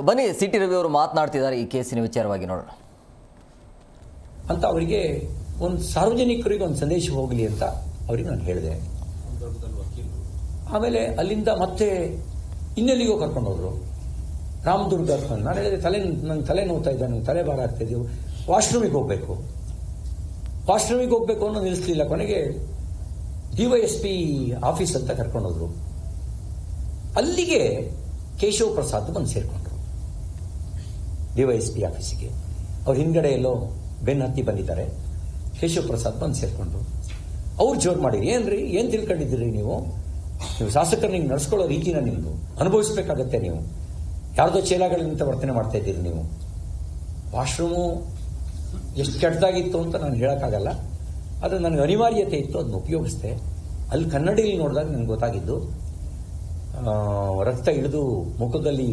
ಬನ್ನಿ C T Ravi ಅವರು ಮಾತನಾಡ್ತಿದ್ದಾರೆ ಈ ಕೇಸಿನ ವಿಚಾರವಾಗಿ ನೋಡೋಣ ಅಂತ. ಅವರಿಗೆ ಒಂದು ಸಾರ್ವಜನಿಕರಿಗೆ ಒಂದು ಸಂದೇಶ ಹೋಗಲಿ ಅಂತ ಅವರಿಗೆ ನಾನು ಹೇಳಿದೆ. ಆಮೇಲೆ ಅಲ್ಲಿಂದ ಮತ್ತೆ ಇನ್ನೆಲ್ಲಿಗೋ ಕರ್ಕೊಂಡು ಹೋದ್ರು, ರಾಮದುರ್ಗ. ನಾನು ಹೇಳಿದೆ ನಂಗೆ ತಲೆ ನೋವ್ತಾ ಇದ್ದ, ನಂಗೆ ತಲೆ ಭಾರ ಆಗ್ತಾ ಇದ್ದೀವಿ, ವಾಶ್ರೂಮಿಗೆ ಹೋಗಬೇಕು ಅನ್ನೋ ನಿಲ್ಲಿಸಲಿಲ್ಲ. ಕೊನೆಗೆ DYSP ಆಫೀಸ್ ಅಂತ ಕರ್ಕೊಂಡು ಹೋದ್ರು. ಅಲ್ಲಿಗೆ ಕೇಶವ್ ಪ್ರಸಾದ್ ಬಂದು ಸೇರ್ಕೊಂಡ್ರು DYSP ಆಫೀಸಿಗೆ. ಅವ್ರ ಹಿಂದ್ಗಡೆ ಎಲ್ಲೋ ಬೆನ್ನು ಹತ್ತಿ ಬಂದಿದ್ದಾರೆ. ಕೇಶವ್ ಪ್ರಸಾದ್ ಬಂದು ಸೇರ್ಕೊಂಡ್ರು. ಅವ್ರು ಜೋರು ಮಾಡಿರಿ, ಏನ್ರಿ ಏನ್ ತಿಳ್ಕೊಂಡಿದ್ದೀರಿ ನೀವು ಶಾಸಕರನ್ನ ನಡ್ಸ್ಕೊಳ್ಳೋ ರೀತಿನ ನಿಮ್ದು ಅನುಭವಿಸ್ಬೇಕಾಗತ್ತೆ, ನೀವು ಯಾರ್ದೋ ಚೇಲಾಗಳಿಂದ ವರ್ತನೆ ಮಾಡ್ತಾ ಇದ್ದೀರಿ ನೀವು. ವಾಶ್ರೂಮು ಎಷ್ಟು ಕೆಟ್ಟದಾಗಿತ್ತು ಅಂತ ನಾನು ಹೇಳೋಕ್ಕಾಗಲ್ಲ, ಆದರೆ ನನಗೆ ಅನಿವಾರ್ಯತೆ ಇತ್ತು, ಅದನ್ನ ಉಪಯೋಗಿಸ್ದೆ. ಅಲ್ಲಿ ಕನ್ನಡಿಯಲ್ಲಿ ನೋಡಿದಾಗ ನನಗೆ ಗೊತ್ತಾಗಿದ್ದು ರಕ್ತ ಹಿಡಿದು ಮುಖದಲ್ಲಿ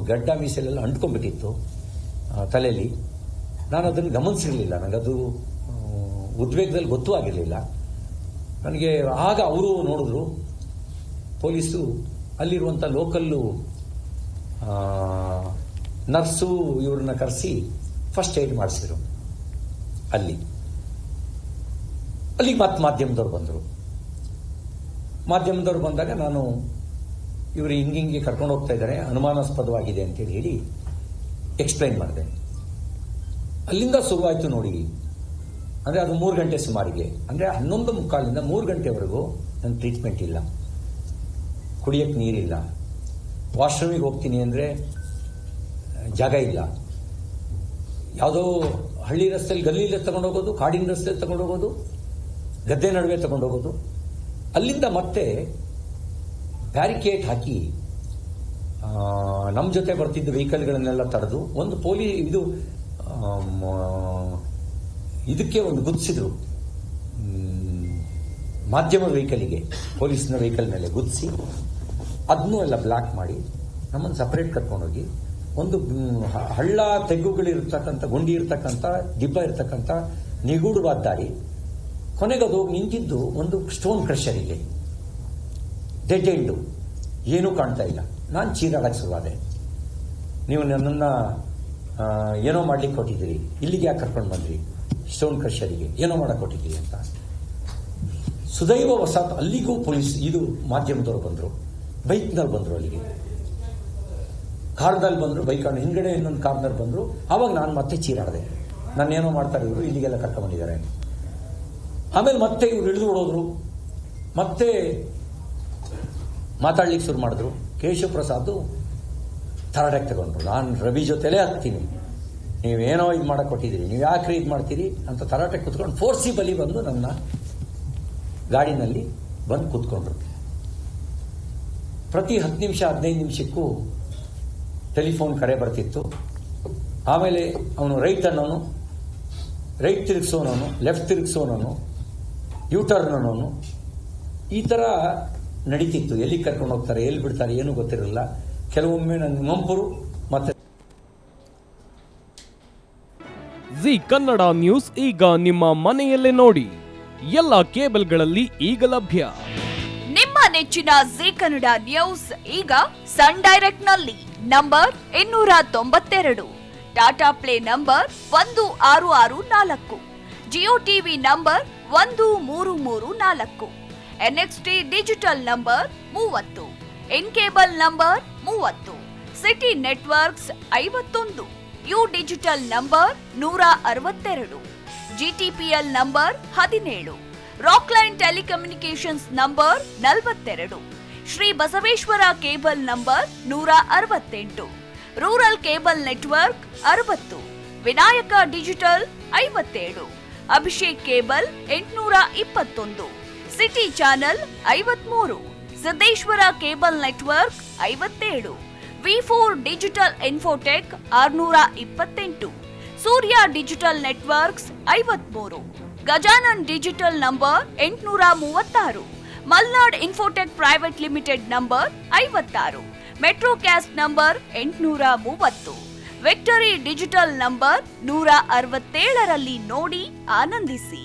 ಗಡ್ಡ ಮೀಸೆಲೆಲ್ಲ ಅಂಟ್ಕೊಂಡ್ಬಿಟ್ಟಿತ್ತು ತಲೆಯಲ್ಲಿ. ನಾನು ಅದನ್ನು ಗಮನಿಸಿರಲಿಲ್ಲ, ನನಗದು ಉದ್ವೇಗದಲ್ಲಿ ಗೊತ್ತೂ ಆಗಿರಲಿಲ್ಲ ನನಗೆ. ಆಗ ಅವರು ನೋಡಿದ್ರು, ಪೊಲೀಸು ಅಲ್ಲಿರುವಂಥ ಲೋಕಲ್ಲು ನರ್ಸು ಇವ್ರನ್ನ ಕರೆಸಿ ಫಸ್ಟ್ ಏಡ್ ಮಾಡಿಸಿದ್ರು. ಅಲ್ಲಿಗೆ ಮತ್ತೆ ಮಾಧ್ಯಮದವ್ರು ಬಂದರು. ಮಾಧ್ಯಮದವ್ರು ಬಂದಾಗ ನಾನು ಇವರು ಹಿಂಗೆ ಕರ್ಕೊಂಡು ಹೋಗ್ತಾ ಇದ್ದಾರೆ, ಅನುಮಾನಾಸ್ಪದವಾಗಿದೆ ಅಂತೇಳಿ ಹೇಳಿ ಎಕ್ಸ್ಪ್ಲೈನ್ ಮಾಡಿದೆ. ಅಲ್ಲಿಂದ ಶುರುವಾಯಿತು ನೋಡಿ. ಅಂದರೆ ಅದು 3 ಗಂಟೆ ಸುಮಾರಿಗೆ, ಅಂದರೆ 11:45 3 ಗಂಟೆವರೆಗೂ ನನ್ನ ಟ್ರೀಟ್ಮೆಂಟ್ ಇಲ್ಲ, ಕುಡಿಯೋಕ್ಕೆ ನೀರಿಲ್ಲ, ವಾಶ್ರೂಮಿಗೆ ಹೋಗ್ತೀನಿ ಅಂದರೆ ಜಾಗ ಇಲ್ಲ. ಯಾವುದೋ ಹಳ್ಳಿ ರಸ್ತೆಯಲ್ಲಿ ಗಲ್ಲಿಲೇ ತಗೊಂಡೋಗೋದು, ಕಾಡಿನ ರಸ್ತೆಯಲ್ಲಿ ತಗೊಂಡೋಗೋದು, ಗದ್ದೆ ನಡುವೆ ತಗೊಂಡೋಗೋದು. ಅಲ್ಲಿಂದ ಮತ್ತೆ ಬ್ಯಾರಿಕೇಡ್ ಹಾಕಿ ನಮ್ಮ ಜೊತೆ ಬರ್ತಿದ್ದ ವೆಹಿಕಲ್ಗಳನ್ನೆಲ್ಲ ತಡೆದು ಒಂದು ಇದಕ್ಕೆ ಒಂದು ಗುದ್ಸಿದ್ರು, ಮಾಧ್ಯಮದ ವೆಹಿಕಲ್ಗೆ, ಪೊಲೀಸ್ನ ವೆಹಿಕಲ್ ಮೇಲೆ ಗುದ್ಸಿ ಅದನ್ನೂ ಎಲ್ಲ ಬ್ಲಾಕ್ ಮಾಡಿ ನಮ್ಮನ್ನು ಸಪರೇಟ್ ಕರ್ಕೊಂಡೋಗಿ ಒಂದು ಹಳ್ಳ ತೆಗ್ಗುಗಳಿರ್ತಕ್ಕಂಥ, ಗುಂಡಿ ಇರ್ತಕ್ಕಂಥ, ದಿಬ್ಬ ಇರ್ತಕ್ಕಂಥ ನಿಗೂಢವಾದ ದಾರಿ. ಕೊನೆಗೆ ಅದು ನಿಂತಿದ್ದು ಒಂದು ಸ್ಟೋನ್ ಕ್ರಷರಿಗೆ, ಡೆಡ್ ಎಂಡು, ಏನೂ ಕಾಣ್ತಾ ಇಲ್ಲ. ನಾನು ಚೀರಾಡಕ್ಕೆ ಶುರುವಾದೆ, ನೀವು ನನ್ನನ್ನು ಏನೋ ಮಾಡ್ಲಿಕ್ಕೆ ಕೊಟ್ಟಿದ್ದೀರಿ, ಇಲ್ಲಿಗೆ ಯಾಕೆ ಕರ್ಕೊಂಡು ಬಂದ್ರಿ, ಸ್ಟೋನ್ ಕ್ರಷರಿಗೆ ಏನೋ ಮಾಡಕ್ಕೆ ಕೊಟ್ಟಿದ್ದೀರಿ ಅಂತ. ಸುದೈವ ವಸಾತ್ ಅಲ್ಲಿಗೂ ಪೊಲೀಸ್ ಇದು ಮಾಧ್ಯಮದವರು ಬಂದರು, ಬೈಕ್ನಲ್ಲಿ ಬಂದರು, ಅಲ್ಲಿಗೆ ಕಾರ್ನಲ್ಲಿ ಬಂದರು, ಬೈಕ್ ಹಿಂದ್ಗಡೆ ಇನ್ನೊಂದು ಕಾರ್ನಲ್ಲಿ ಬಂದರು. ಆವಾಗ ನಾನು ಮತ್ತೆ ಚೀರಾಡಿದೆ, ನಾನೇನೋ ಮಾಡ್ತಾರೆ ಇವರು, ಇಲ್ಲಿಗೆಲ್ಲ ಕರ್ಕೊಂಡ್ಬಂದಿದ್ದಾರೆ. ಆಮೇಲೆ ಮತ್ತೆ ಇವ್ರು ಇಳಿದು ಓಡೋದ್ರು, ಮತ್ತೆ ಮಾತಾಡ್ಲಿಕ್ಕೆ ಶುರು ಮಾಡಿದ್ರು. ಕೇಶವ್ ಪ್ರಸಾದ್ ತರಾಟೆಗೆ ತಗೊಂಡ್ರು, ನಾನು ರವಿ ಜೊತೆಲೇ ಹತ್ತೀನಿ, ನೀವೇನೋ ಇದು ಮಾಡಕ್ಕೆ ಕೊಟ್ಟಿದ್ದೀರಿ, ನೀವು ಯಾಕ್ರಿ ಇದು ಮಾಡ್ತೀರಿ ಅಂತ ತರಾಟೆಗೆ ಕೂತ್ಕೊಂಡು ಫೋರ್ಸಿಬಲಿ ಬಂದು ನನ್ನ ಗಾಡಿನಲ್ಲಿ ಬಂದು ಕೂತ್ಕೊಂಡ್ರು. ಪ್ರತಿ 10 ನಿಮಿಷ 15 ನಿಮಿಷಕ್ಕೂ ಟೆಲಿಫೋನ್ ಕರೆ ಬರ್ತಿತ್ತು. ಆಮೇಲೆ ಅವನು ರೈಟ್ ಅನ್ನೋನು, ರೈಟ್ ತಿರುಗಿಸೋನವನು, ಲೆಫ್ಟ್ ತಿರುಗಿಸೋನವನು, ಯೂಟರ್ನ್ ಅನ್ನೋನು, ಈ ಥರ ನಡೀತಿತ್ತು. ಎಲ್ಲಿ ಕರ್ಕೊಂಡು ಹೋಗ್ತಾರೆ, ಎಲ್ಲಿ ಬಿಡ್ತಾರೆ ಏನೂ ಗೊತ್ತಿರಲಿಲ್ಲ. ಕೆಲವೊಮ್ಮೆ ನನ್ನ ಮಂಪರು ಮತ್ತೆ ಜಿ ಕನ್ನಡ ನ್ಯೂಸ್ ಈಗ ನಿಮ್ಮ ಮನೆಯಲ್ಲೇ ನೋಡಿ, ಎಲ್ಲ ಕೇಬಲ್ಗಳಲ್ಲಿ ಈಗ ಲಭ್ಯ. ನಿಮ್ಮ ನೆಚ್ಚಿನ ಜಿ ಕನ್ನಡ ನ್ಯೂಸ್ ಈಗ ಸನ್ ಡೈರೆಕ್ಟ್ ನಲ್ಲಿ number 292, Tata play number 1664, Jio TV number 1334, NXT digital number 30, in cable number 30, city networks 51, U digital number 162, GTPL number 17, Rockline telecommunications number 42, Shri Basaveshwara cable number 168, rural cable network 60, Vinayaka digital 57, Abhishek cable 821, city channel 53, Siddeshwara cable network 57, V4 digital Infotech 628, Surya digital networks 53, Gajanan digital number 836, Malnad Infotech private limited number 56, Metrocast number 830, Victory digital number 167ರಲ್ಲಿ ನೋಡಿ ಆನಂದಿಸಿ.